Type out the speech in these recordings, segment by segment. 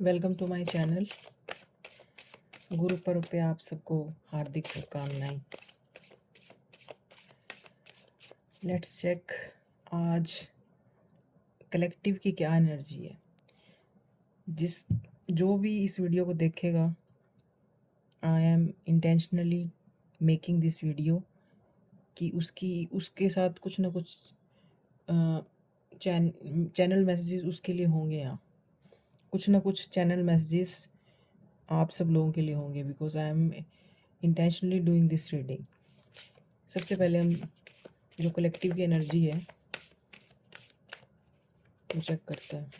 Welcome to my channel. Guru Parv पे आप सबको हार्दिक शुभकामनाएं। लेट्स चेक आज कलेक्टिव की क्या एनर्जी है। जो भी इस वीडियो को देखेगा, I am intentionally making this video कि उसके साथ कुछ ना कुछ चैनल मैसेजेस उसके लिए होंगे। यहाँ कुछ ना कुछ चैनल मैसेजेस आप सब लोगों के लिए होंगे, because I M intentionally doing this reading. सबसे पहले हम जो कलेक्टिव की एनर्जी है वो चेक करते हैं।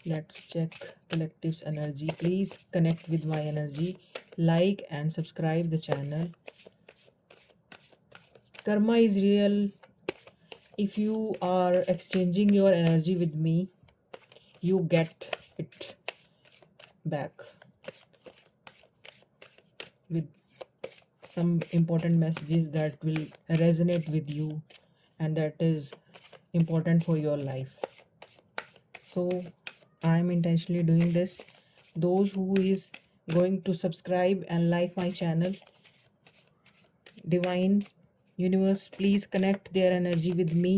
Let's check collectives energy. Please connect with my energy, like and subscribe the channel. Karma is real. If you are exchanging your energy with me, you get it back with some important messages that will resonate with you and that is important for your life. So I am intentionally doing this. Those who is going to subscribe and like my channel, divine universe, please connect their energy with me.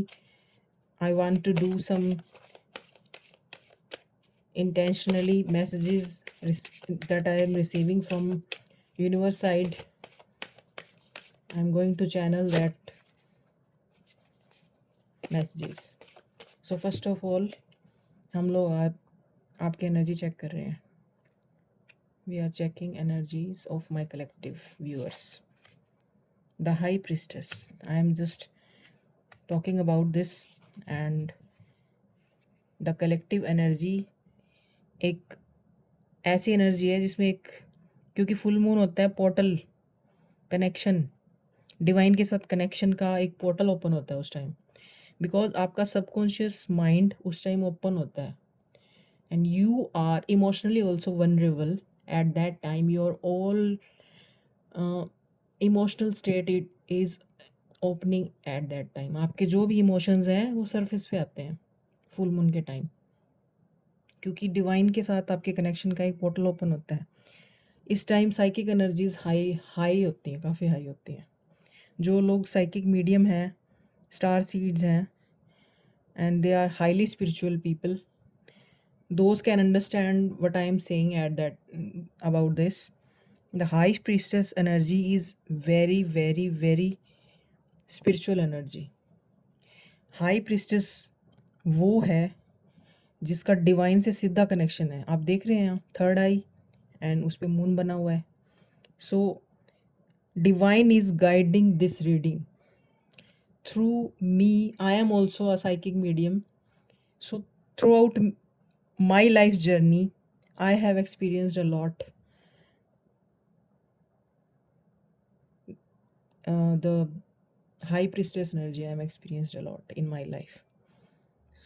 I want to do some intentionally messages that I am receiving from universe side. I'm going to channel that messages. So first of all, हम लोग आपकी energy check कर रहे हैं. We are checking energies of my collective viewers. The High Priestess. I am just talking about this, and the collective energy एक ऐसी energy है जिसमें एक, क्योंकि फुल मून होता है, पोर्टल कनेक्शन, डिवाइन के साथ कनेक्शन का एक पोर्टल ओपन होता है उस टाइम, बिकॉज आपका सबकॉन्शियस माइंड उस टाइम ओपन होता है and you are emotionally also vulnerable at that time. Your all emotional state it is opening at that time. आपके जो भी इमोशंस हैं वो सरफेस पे आते हैं फुल मून के टाइम, क्योंकि डिवाइन के साथ आपके कनेक्शन का एक पोर्टल ओपन होता है. इस टाइम साइकिक एनर्जीज हाई होती हैं, काफ़ी हाई होती हैं. जो लोग साइकिक मीडियम हैं, स्टार सीड्स हैं, and they are highly spiritual people, those can understand what I am saying at that about this. The high priestess energy is very very very spiritual energy. High priestess वो है जिसका divine से सीधा connection है. आप देख रहे हैं यहाँ थर्ड आई एंड उस पर मून बना हुआ है. So divine is guiding this reading through me. I am also a psychic medium. So through out my life journey, I have experienced a lot. The high priestess energy I have experienced a lot in my life.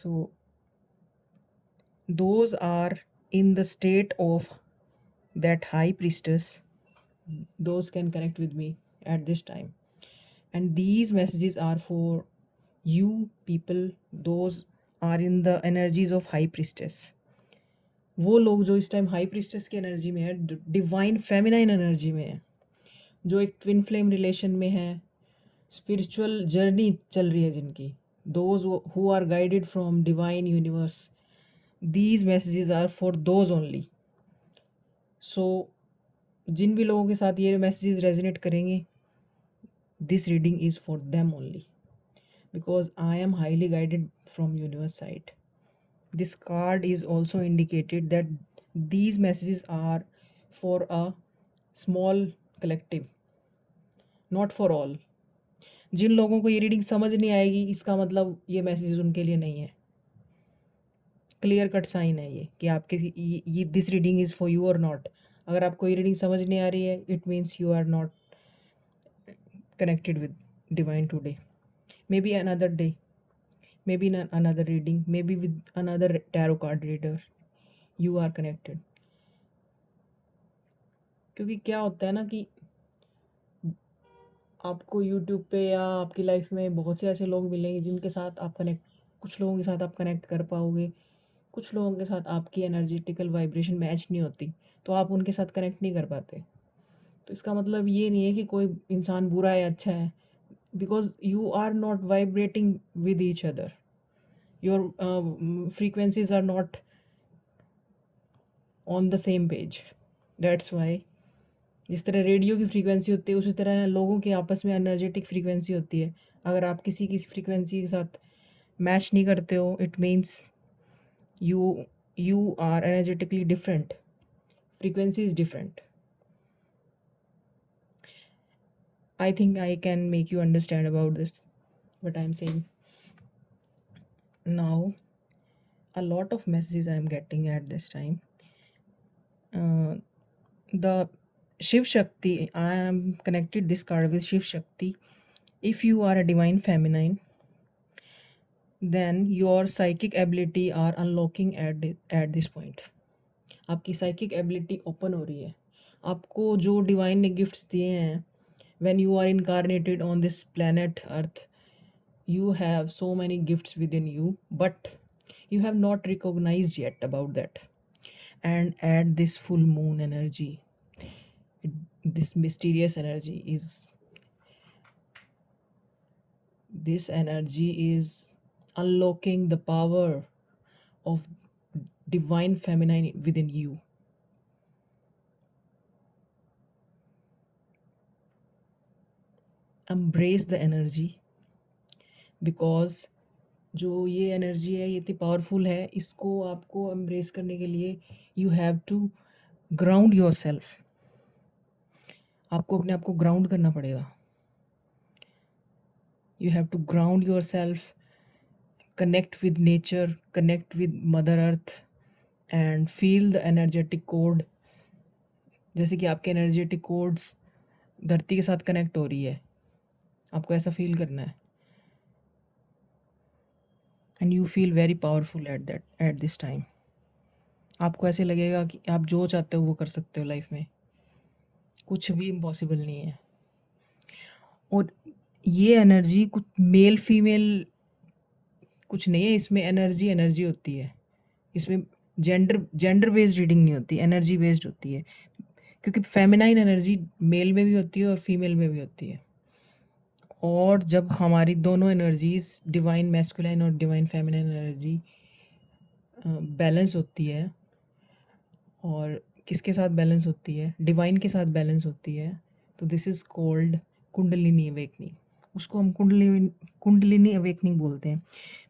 So those are in the state of that high priestess. Those can connect with me at this time. And these messages are for you people. Those are in the energies of high priestess. वो लोग जो इस time high priestess की energy में है, divine feminine energy में है, जो एक ट्विन फ्लेम रिलेशन में है, स्पिरिचुअल जर्नी चल रही है जिनकी, those who are guided from divine universe, these messages are for those only. So जिन भी लोगों के साथ ये मैसेजेस रेजोनेट करेंगे, this reading is for them only, because I am highly guided from universe side. This card is also indicated that these messages are for a small collective, not for all. जिन लोगों को ये reading समझ नहीं आएगी, इसका मतलब ये messages उनके लिए नहीं है. क्लियर कट साइन है ये कि आपके ये this reading is for you और नॉट. अगर आपको ये रीडिंग समझ नहीं आ रही है, it means you are not connected with divine today. Maybe another day, maybe in another reading, maybe with another tarot card reader you are connected. क्योंकि क्या होता है ना कि आपको यूट्यूब पे या आपकी लाइफ में बहुत से ऐसे लोग मिलेंगे जिनके साथ आप कनेक्ट, कुछ लोगों के साथ आप कनेक्ट कर पाओगे, कुछ लोगों के साथ आपकी एनर्जेटिकल वाइब्रेशन मैच नहीं होती, तो आप उनके साथ कनेक्ट नहीं कर पाते। तो इसका मतलब ये नहीं है कि कोई इंसान बुरा है, अच्छा है, because you are not vibrating with each other. Your frequencies are not on the same page. That's why जिस तरह रेडियो की फ्रीक्वेंसी होती है, उसी तरह लोगों के आपस में एनर्जेटिक फ्रीक्वेंसी होती है। अगर आप किसी की फ्रीक्वेंसी के साथ मैच नहीं करते हो, it means you you are energetically different. Frequency is different. I think I can make you understand about this what I'm saying. Now a lot of messages I'm getting at this time. The Shiv Shakti, I am connected this card with Shiv Shakti. If you are a divine feminine, then your psychic ability are unlocking at this point. आपकी psychic ability open हो रही है। आपको जो divine ने gifts दिए हैं, when you are incarnated on this planet earth, you have so many gifts within you, but you have not recognized yet about that. And at this full moon energy, this mysterious energy is, this energy is unlocking the power of divine feminine within you. Embrace the energy, because जो ये energy है ये इतनी powerful है, इसको आपको embrace करने के लिए you have to ground yourself. आपको अपने आप को ग्राउंड करना पड़ेगा। You have to ground yourself, connect with nature, connect with mother earth and feel the energetic code. जैसे कि आपके एनर्जेटिक कोड्स धरती के साथ कनेक्ट हो रही है, आपको ऐसा फील करना है। And you feel very powerful eight this time. आपको ऐसे लगेगा कि आप जो चाहते हो वो कर सकते हो लाइफ में, कुछ भी इम्पॉसिबल नहीं है। और ये एनर्जी कुछ मेल फीमेल कुछ नहीं है, इसमें एनर्जी एनर्जी होती है। इसमें जेंडर बेस्ड रीडिंग नहीं होती, एनर्जी बेस्ड होती है, क्योंकि फेमिनाइन एनर्जी मेल में भी होती है और फीमेल में भी होती है। और जब हमारी दोनों एनर्जीज डिवाइन मैस्कुलाइन और डिवाइन फेमिनाइन एनर्जी बैलेंस होती है, और किसके साथ बैलेंस होती है, डिवाइन के साथ बैलेंस होती है, तो this is called kundalini awakening. उसको हम कुंडलिनी अवेकनिंग बोलते हैं।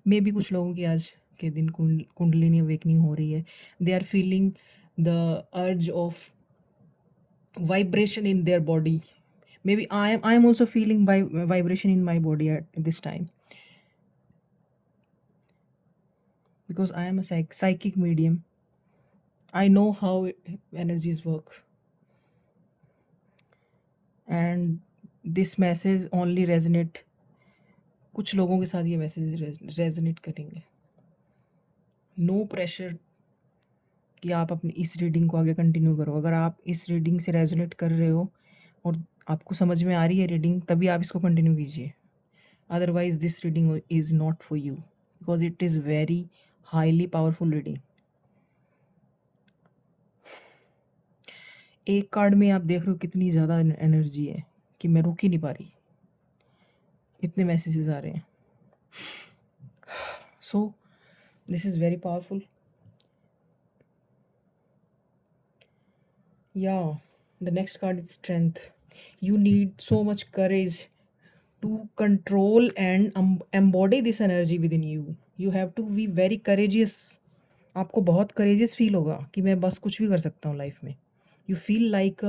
मे बी कुछ लोगों की आज के दिन कुंडलिनी अवेकनिंग हो रही है। They are feeling the urge of vibration in their body. Maybe I am also feeling vibration in my body at this time, because I am a psychic medium. I know how energies work, and this message only resonate, कुछ लोगों के साथ ये message resonate करेंगे। No pressure कि आप अपनी इस रीडिंग को आगे कंटिन्यू करो। अगर आप इस रीडिंग से रेजोनेट कर रहे हो और आपको समझ में आ रही है रीडिंग, तभी आप इसको कंटिन्यू कीजिए। Otherwise this reading is not for you, because it is very highly powerful reading. एक कार्ड में आप देख रहे हो कितनी ज़्यादा एनर्जी है कि मैं रुक ही नहीं पा रही, इतने मैसेजेस आ रहे हैं। So this is very powerful. Yeah, the next card is strength. You need so much courage to control and embody this energy within you. You have to be very courageous. आपको बहुत courageous feel होगा कि मैं बस कुछ भी कर सकता हूँ लाइफ में। You feel like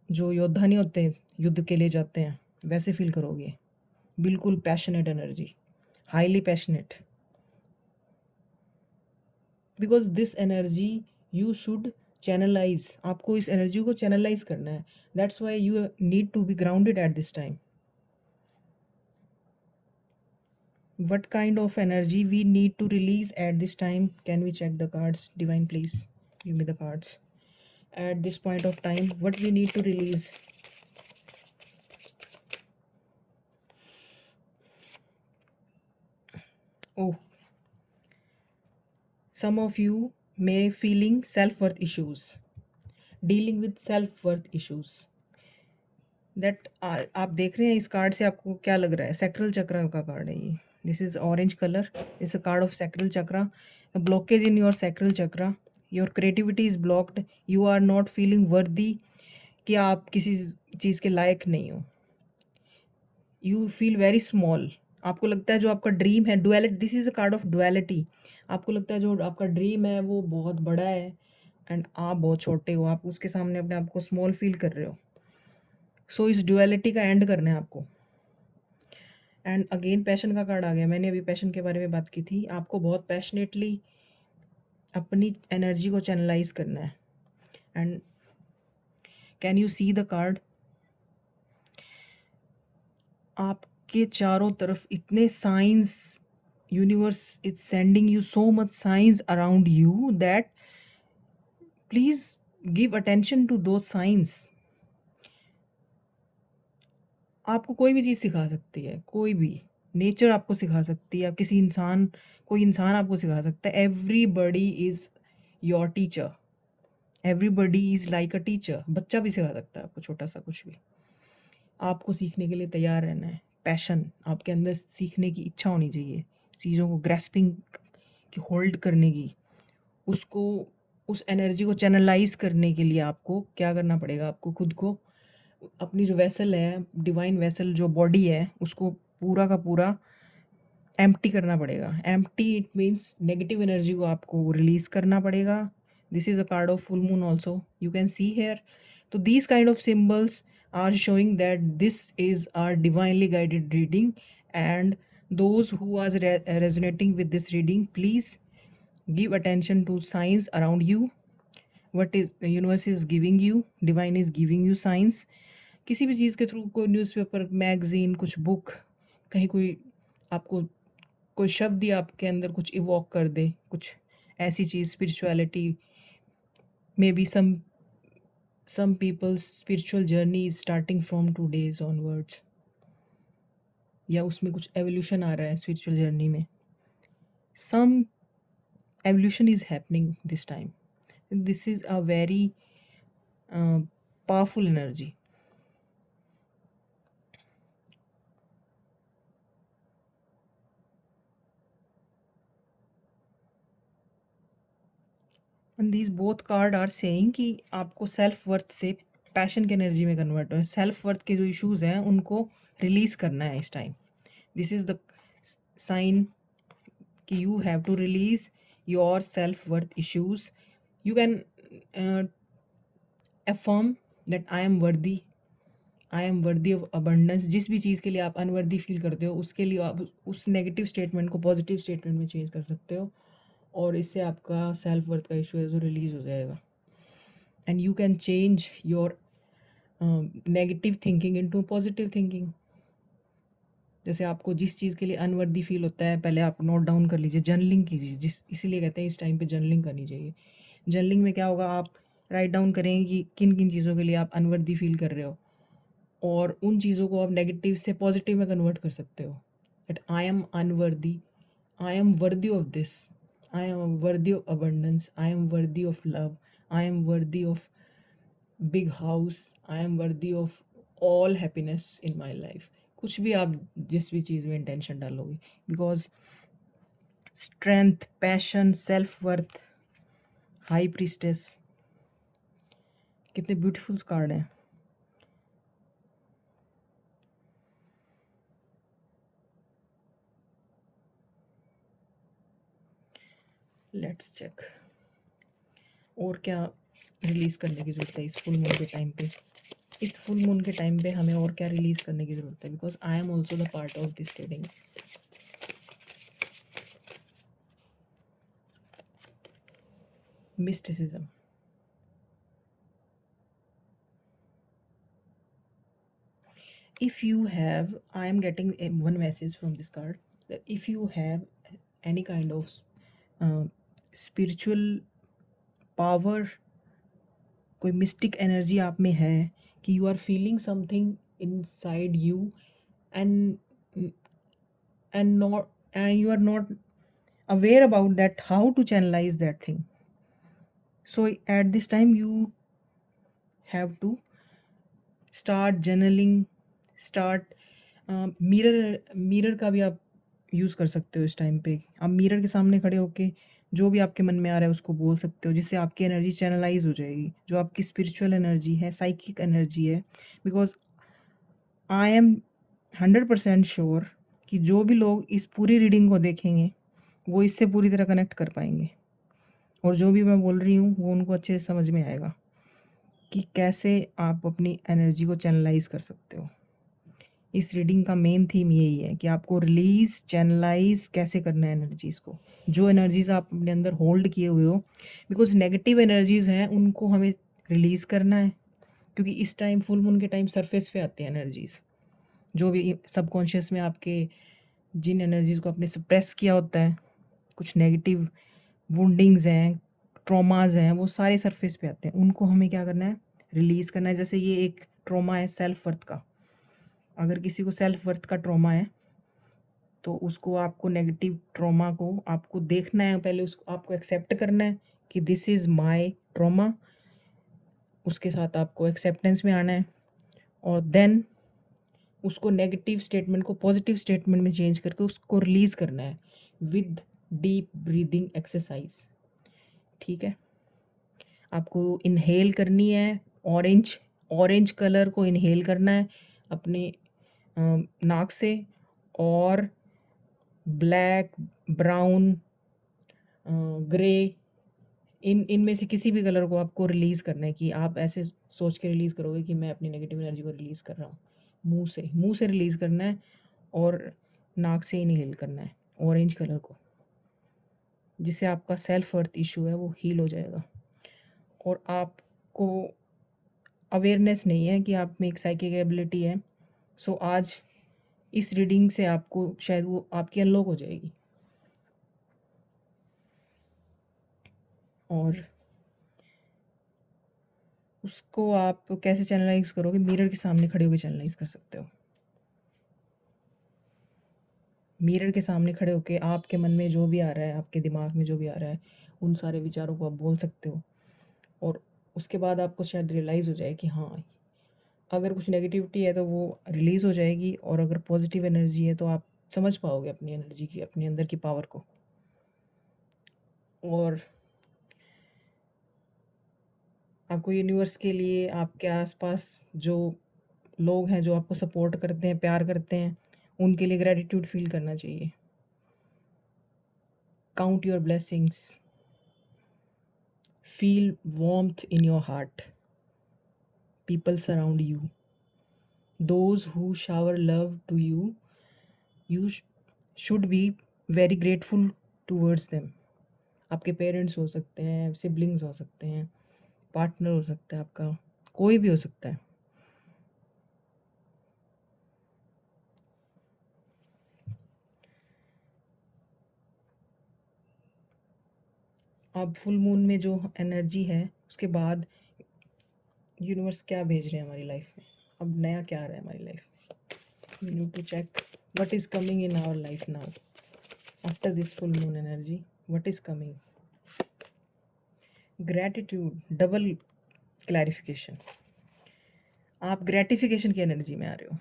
जो योद्धा नहीं होते युद्ध के लिए जाते हैं, वैसे फील करोगे। बिल्कुल passionate energy, highly passionate, because this energy you should channelise. आपको इस एनर्जी को चैनलाइज करना है। That's why you need to be grounded at this time. What kind of energy we need to release at this time? Can we check the cards? Divine, please give me the cards. At this point of time, what we need to release? Oh, some of you may feeling self-worth issues, dealing with self-worth issues. That आप देख रहे हैं इस card से आपको क्या लग रहा है? सैक्रल चक्र का कार्ड है ये। This is orange colour, it's a card of sacral chakra. Blockage in your sacral chakra, your creativity is blocked, you are not feeling worthy कि आप किसी चीज़ के लायक नहीं हो। You feel very small. आपको लगता है जो आपका ड्रीम है, duality, this is a card of duality. आपको लगता है जो आपका ड्रीम है वो बहुत बड़ा है एंड आप बहुत छोटे हो, आप उसके सामने अपने आप को स्मॉल फील कर रहे हो। सो इस डुअलिटी का एंड करना है आपको। एंड अगेन पैशन का कार्ड आ गया। मैंने अभी पैशन के बारे में बात की थी। आपको बहुत पैशनेटली अपनी एनर्जी को चैनलाइज करना है। And can you see the card? आपके चारों तरफ इतने signs, universe is sending you so much signs around you that please give attention to those signs. आपको कोई भी चीज़ सिखा सकती है, कोई भी। नेचर आपको सिखा सकती है, आप किसी इंसान, कोई इंसान आपको सिखा सकता है। Everybody is your teacher, everybody is like a teacher. बच्चा भी सिखा सकता है आपको छोटा सा कुछ भी। आपको सीखने के लिए तैयार रहना है। पैशन, आपके अंदर सीखने की इच्छा होनी चाहिए, चीज़ों को ग्रैस्पिंग की, होल्ड करने की, उसको, उस एनर्जी को चैनलाइज करने के लिए आपको क्या करना पड़ेगा? आपको खुद को, अपनी जो वेसल है, डिवाइन वेसल जो बॉडी है, उसको पूरा का पूरा एम्प्टी करना पड़ेगा। Empty it means negative energy को आपको रिलीज करना पड़ेगा। This is a card of full moon also, you can see here. तो these kind of symbols are showing that this is our divinely guided reading, and those who are resonating with this reading, please give attention to signs around you, what is the universe is giving you, divine is giving you signs। किसी भी चीज़ के through, कोई newspaper, magazine, कुछ book, कहीं कोई आपको कोई शब्द ही आपके अंदर कुछ इवॉक कर दे, कुछ ऐसी चीज़, spirituality, maybe some people's spiritual journey is starting from 2 days onwards, या उसमें कुछ एवोल्यूशन आ रहा है स्पिरिचुअल जर्नी में। Some evolution is happening this time. This is a very powerful energy. And these both card are saying कि आपको self worth से passion की एनर्जी में कन्वर्ट हो। सेल्फ वर्थ के जो इश्यूज हैं उनको रिलीज करना है इस time. This is the sign कि you have to release your self-worth issues. You can affirm that I am worthy, I am worthy of abundance. जिस भी चीज़ के लिए आप अनवर्दी फील करते हो, उसके लिए आप उस नेगेटिव स्टेटमेंट को पॉजिटिव स्टेटमेंट में चेंज कर सकते हो, और इससे आपका सेल्फ वर्थ का इशू है जो रिलीज हो जाएगा। And you can change your negative thinking into positive thinking. जैसे आपको जिस चीज़ के लिए अनवर्दी फील होता है, पहले आप नोट डाउन कर लीजिए, जर्नलिंग कीजिए। इसीलिए कहते हैं इस टाइम पे जर्नलिंग करनी चाहिए। जर्नलिंग में क्या होगा, आप राइट डाउन करेंगे कि किन किन चीज़ों के लिए आप अनवर्दी फील कर रहे हो, और उन चीज़ों को आप नेगेटिव से पॉजिटिव में कन्वर्ट कर सकते हो। That I am unworthy, I am worthy of this, I am worthy of abundance, I am worthy of love, I am worthy of big house, I am worthy of all happiness in my life. कुछ भी आप जिस भी चीज़ में intention डालोगे, because strength, passion, self worth, high priestess, कितने beautiful card हैं। Let's check और क्या रिलीज़ करने की ज़रूरत है इस फुल मून के टाइम पे। इस फुल मून के टाइम पे हमें और क्या रिलीज़ करने की ज़रूरत है, because I am also the part of this reading. Mysticism, if you have, I am getting one message from this card that if you have any kind of uh, spiritual power, कोई mystic energy आप में है, कि you are feeling something inside you, and and not and you are not aware about that how to channelize that thing. So at this time you have to start journaling, start mirror का भी आप use कर सकते हो इस time पे। आप mirror के सामने खड़े होके जो भी आपके मन में आ रहा है उसको बोल सकते हो, जिससे आपकी एनर्जी चैनलाइज़ हो जाएगी, जो आपकी स्पिरिचुअल एनर्जी है, साइकिक एनर्जी है। बिकॉज़ आई एम 100% श्योर कि जो भी लोग इस पूरी रीडिंग को देखेंगे, वो इससे पूरी तरह कनेक्ट कर पाएँगे और जो भी मैं बोल रही हूँ, वो उनको अच्छे से समझ में आएगा कि कैसे आप अपनी एनर्जी को चैनलाइज़ कर सकते हो। इस रीडिंग का मेन थीम यही है कि आपको रिलीज़, चैनलाइज़ कैसे करना है एनर्जीज़ को। जो एनर्जीज़ आप अपने अंदर होल्ड किए हुए हो, बिकॉज़ नेगेटिव एनर्जीज़ हैं, उनको हमें रिलीज़ करना है, क्योंकि इस टाइम फुल मून के टाइम सरफेस पे आते हैं एनर्जीज़। जो भी सबकॉन्शियस में आपके जिन एनर्जीज़ को आपने सप्रेस किया होता है, कुछ नेगेटिव वुंडिंग्स हैं, ट्रॉमाज़ हैं, वो सारे सरफेस पे आते हैं। उनको हमें क्या करना है? रिलीज़ करना है। जैसे ये एक ट्रॉमा है सेल्फ वर्थ का। अगर किसी को सेल्फ वर्थ का ट्रॉमा है, तो उसको आपको नेगेटिव ट्रॉमा को आपको देखना है, पहले उसको आपको एक्सेप्ट करना है कि दिस इज़ माय ट्रॉमा। उसके साथ आपको एक्सेप्टेंस में आना है और देन उसको नेगेटिव स्टेटमेंट को पॉजिटिव स्टेटमेंट में चेंज करके उसको रिलीज़ करना है विद डीप ब्रीदिंग एक्सरसाइज। ठीक है, आपको इनहेल करनी है, ऑरेंज ऑरेंज कलर को इनहेल करना है अपने नाक से, और ब्लैक, ब्राउन, ग्रे, इनमें से किसी भी कलर को आपको रिलीज़ करना है। कि आप ऐसे सोच के रिलीज़ करोगे कि मैं अपनी नेगेटिव एनर्जी को रिलीज़ कर रहा हूँ। मुँह से रिलीज़ करना है और नाक से इनहेल करना है ऑरेंज कलर को, जिससे आपका सेल्फ वर्थ इश्यू है वो हील हो जाएगा। और आपको अवेयरनेस नहीं है कि आप में एक साइकिक एबिलिटी है। सो आज इस रीडिंग से आपको शायद वो आपकी अनलॉक हो जाएगी। और उसको आप कैसे चैनलाइज़ करोगे? मिरर के सामने खड़े होके चैनलाइज़ कर सकते हो। मिरर के सामने खड़े होके आपके मन में जो भी आ रहा है, आपके दिमाग में जो भी आ रहा है, उन सारे विचारों को आप बोल सकते हो। और उसके बाद आपको शायद रियलाइज़ हो जाए कि हाँ, अगर कुछ नेगेटिविटी है तो वो रिलीज़ हो जाएगी, और अगर पॉजिटिव एनर्जी है तो आप समझ पाओगे अपनी एनर्जी की, अपने अंदर की पावर को। और आपको यूनिवर्स के लिए आपके आसपास जो लोग हैं, जो आपको सपोर्ट करते हैं, प्यार करते हैं, उनके लिए ग्रैटिट्यूड फील करना चाहिए। Count your blessings, feel warmth in your heart, people surround you, those who shower love to you, you should be very grateful towards them. आपके पेरेंट्स हो सकते हैं, सिबलिंग्स हो सकते हैं, पार्टनर हो सकता है आपका, कोई भी हो सकता है। अब फुल मून में जो एनर्जी है, उसके बाद यूनिवर्स क्या भेज रहे हैं हमारी लाइफ में, अब नया क्या आ रहा है हमारी लाइफ में। We need to check what is coming in our life now after this full moon energy. What is coming? Gratitude, double clarification. आप ग्रेटिफिकेशन की एनर्जी में आ रहे हो।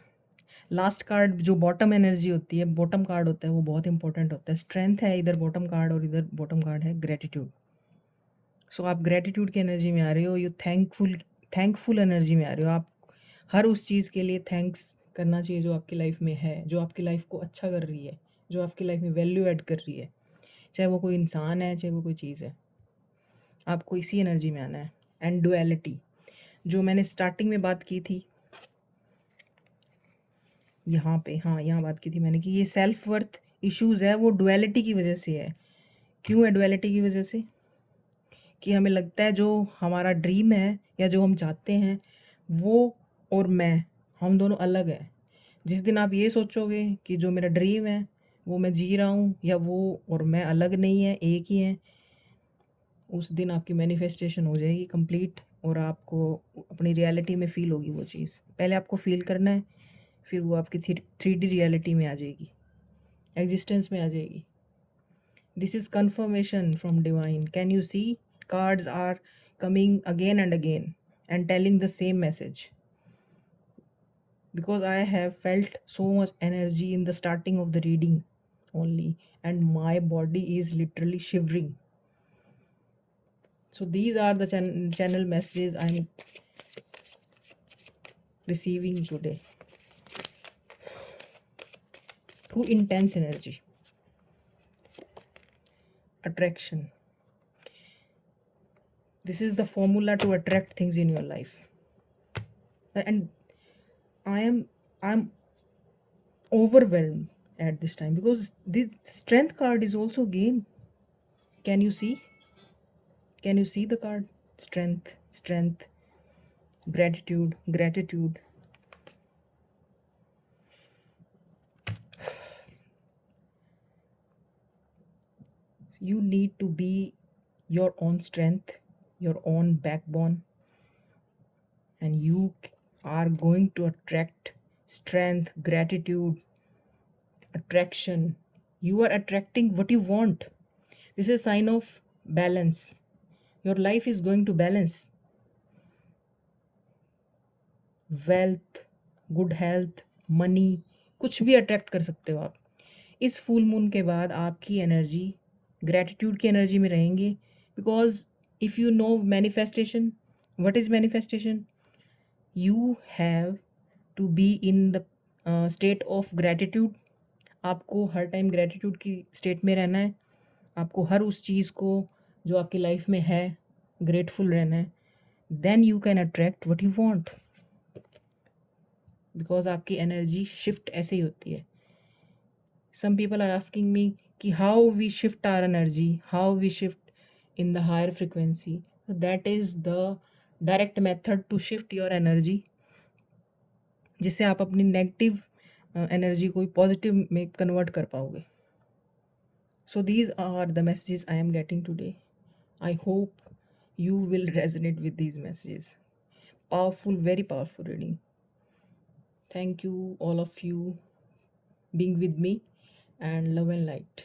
लास्ट कार्ड जो बॉटम एनर्जी होती है, बॉटम कार्ड होता है, वो बहुत इंपॉर्टेंट होता है। स्ट्रेंथ है इधर बॉटम कार्ड, और इधर बॉटम कार्ड है ग्रेटिट्यूड। सो आप ग्रेटिट्यूड की एनर्जी में आ रहे हो, यू थैंकफुल एनर्जी में आ रहे हो। आप हर उस चीज़ के लिए थैंक्स करना चाहिए जो आपकी लाइफ में है, जो आपकी लाइफ को अच्छा कर रही है, जो आपकी लाइफ में वैल्यू ऐड कर रही है, चाहे वो कोई इंसान है, चाहे वो कोई चीज़ है। आपको इसी एनर्जी में आना है। एंड डुअलिटी, जो मैंने स्टार्टिंग में बात की थी यहाँ पे, हाँ यहाँ बात की थी मैंने कि ये सेल्फ वर्थ इश्यूज़ है, वो डुअलिटी की वजह से है। क्यों है डुअलिटी की वजह से? कि हमें लगता है जो हमारा ड्रीम है या जो हम चाहते हैं, वो और मैं, हम दोनों अलग हैं। जिस दिन आप ये सोचोगे कि जो मेरा ड्रीम है वो मैं जी रहा हूँ, या वो और मैं अलग नहीं है, एक ही हैं, उस दिन आपकी मैनिफेस्टेशन हो जाएगी कंप्लीट, और आपको अपनी रियलिटी में फ़ील होगी वो चीज़। पहले आपको फ़ील करना है, फिर वो आपकी 3D रियलिटी में आ जाएगी। एग्जिस्टेंस में आ जाएगी. This is confirmation from divine. Can you see? Cards are coming again and again and telling the same message. Because I have felt so much energy in the starting of the reading only, and my body is literally shivering. So these are the channel messages I'm receiving today through intense energy. Attraction. This is the formula to attract things in your life. And I am I'm overwhelmed at this time because this strength card is also gain. Can you see? Can you see the card? Strength, strength, gratitude, gratitude. You need to be your own strength, your own backbone, and you are going to attract strength, gratitude, attraction. You are attracting what you want. This is a sign of balance. Your life is going to balance. Wealth, good health, money, कुछ भी attract कर सकते हो आप. इस full moon के बाद आपकी एनर्जी ग्रैटिट्यूड की एनर्जी में रहेंगे. Because if you know manifestation, what is manifestation? You have to be in the state of gratitude. आपको हर टाइम ग्रैटिट्यूड की स्टेट में रहना है. आपको हर उस चीज़ को जो आपकी लाइफ में है ग्रेटफुल रहना है. Then you can attract what you want. Because आपकी एनर्जी शिफ्ट ऐसे ही होती है. Some people are asking me कि how we shift our energy, how we shift in the higher frequency. That is the direct method to shift your energy, जिससे आप अपनी negative energy को पॉजिटिव में कन्वर्ट कर पाओगे. So these are the messages I am getting today. I hope you will resonate with these messages. Powerful, very powerful reading. Thank you, all of you, being with me, and love and light.